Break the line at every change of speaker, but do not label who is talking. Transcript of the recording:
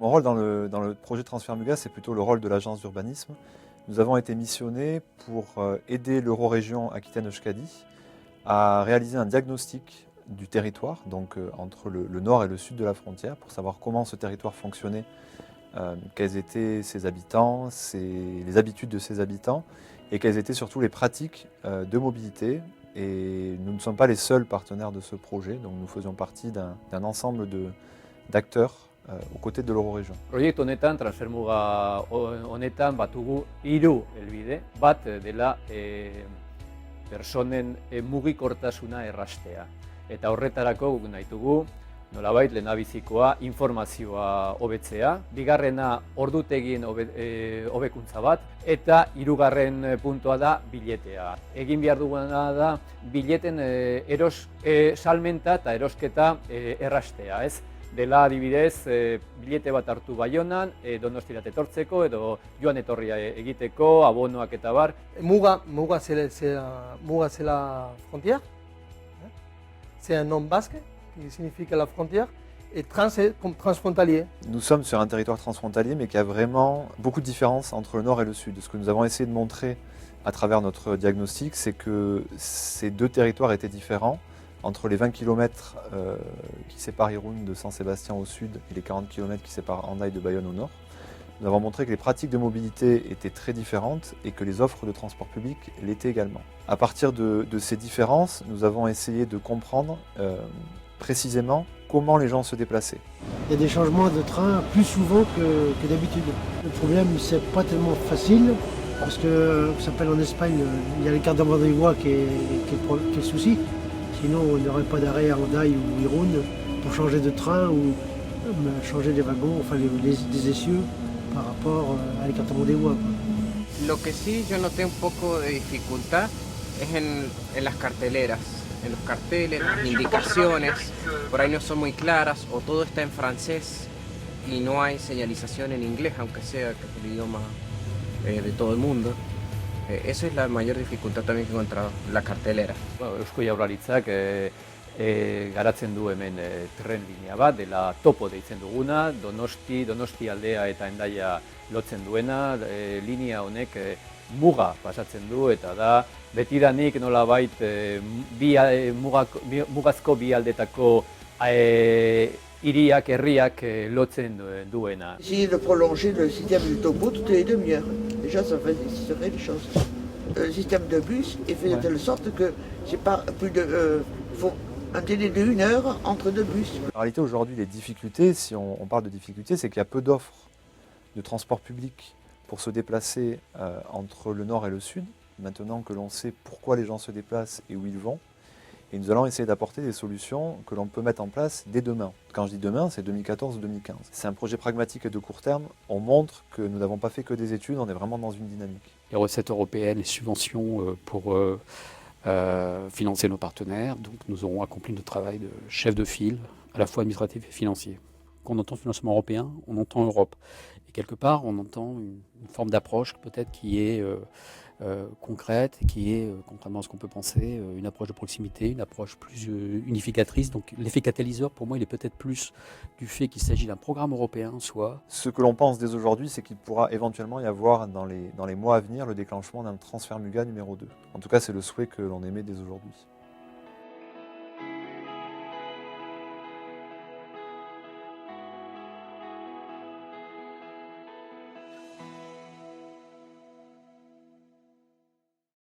Mon rôle dans le projet Transfert Muga, c'est plutôt le rôle de l'agence d'urbanisme. Nous avons été missionnés pour aider l'Eurorégion Aquitaine-Euskadi à réaliser un diagnostic du territoire, donc entre le nord et le sud de la frontière, pour savoir comment ce territoire fonctionnait, quels étaient ses habitants, les habitudes de ses habitants, et quelles étaient surtout les pratiques de mobilité. Et nous ne sommes pas les seuls partenaires de ce projet, donc nous faisions partie d'un ensemble d'acteurs aux côtés de l'Eurorégion.
Proiektu honetan, transfermuga honetan batugu 3 helbide. Bat dela personen mugikortasuna erraztea. Eta horretarako guk nahi dugu, nolabait lehendabizikoa informazioa hobetzea, bigarrena ordutegien hobekuntza bat, eta hirugarren puntua da biletea. Egin behar duguna da bileten salmenta eta erosketa erraztea, ez? Dela adibidez, bilete bat hartu Baionan, Donostirat etortzeko edo joan etorria egiteko, abonoak eta bar.
Muga c'est la frontière. C'est un nom basque qui signifie la frontière. Et trans c'est comme transfrontalier.
Nous sommes sur un territoire transfrontalier, mais qui a vraiment beaucoup de différences entre le nord et le sud. Ce que nous avons essayé de montrer à travers notre diagnostic, c'est que ces deux territoires étaient différents. Entre les 20 km qui séparent Irún de Saint-Sébastien au sud et les 40 km qui séparent Hendaye de Bayonne au nord, nous avons montré que les pratiques de mobilité étaient très différentes et que les offres de transport public l'étaient également. À partir de ces différences, nous avons essayé de comprendre précisément comment les gens se déplaçaient.
Il y a des changements de train plus souvent que d'habitude. Le problème, c'est pas tellement facile parce que, ça s'appelle en Espagne, il y a l'écart d'avant-des-voies qui est le souci. Sinon, on n'aurait pas d'arrêt à Hendaye ou Irún pour changer de train ou changer des wagons, enfin des essieux par rapport à l'écartement des voies.
Lo que sí yo noté un poco de dificultad es en las carteleras, en los carteles, las indicaciones, por ahí no son muy claras o todo está en francés y no hay señalización en inglés, aunque sea que es el idioma de todo el mundo. Esa es la mayor dificultad también que he encontrado, la cartelera.
Eusko Jaurlaritzak garatzen du hemen tren linea bat, dela topo deitzen duguna, Donosti aldea eta Hendaia lotzen duena, linea honek muga pasatzen du eta da betidanik nolabait mugazko bi aldetako hiriak, herriak lotzen duena.
Essayer de prolonger le système du topo toutes les demi-heures. Déjà, ça faciliterait les choses. Le système de bus est fait de telle sorte que c'est pas plus de... faut un délai de 1 heure entre deux bus.
En réalité, aujourd'hui, les difficultés, si on parle de difficultés, c'est qu'il y a peu d'offres de transport public pour se déplacer entre le nord et le sud, maintenant que l'on sait pourquoi les gens se déplacent et où ils vont. Et nous allons essayer d'apporter des solutions que l'on peut mettre en place dès demain. Quand je dis demain, c'est 2014 ou 2015. C'est un projet pragmatique et de court terme. On montre que nous n'avons pas fait que des études, on est vraiment dans une dynamique.
Les recettes européennes, les subventions pour financer nos partenaires. Donc nous aurons accompli notre travail de chef de file, à la fois administratif et financier. Quand on entend financement européen, on entend Europe. Et quelque part, on entend une forme d'approche peut-être qui est concrète, qui est, contrairement à ce qu'on peut penser, une approche de proximité, une approche plus unificatrice. Donc l'effet catalyseur, pour moi, il est peut-être plus du fait qu'il s'agit d'un programme européen, soit...
Ce que l'on pense dès aujourd'hui, c'est qu'il pourra éventuellement y avoir dans les mois à venir le déclenchement d'un transfert Muga numéro 2. En tout cas, c'est le souhait que l'on émet dès aujourd'hui.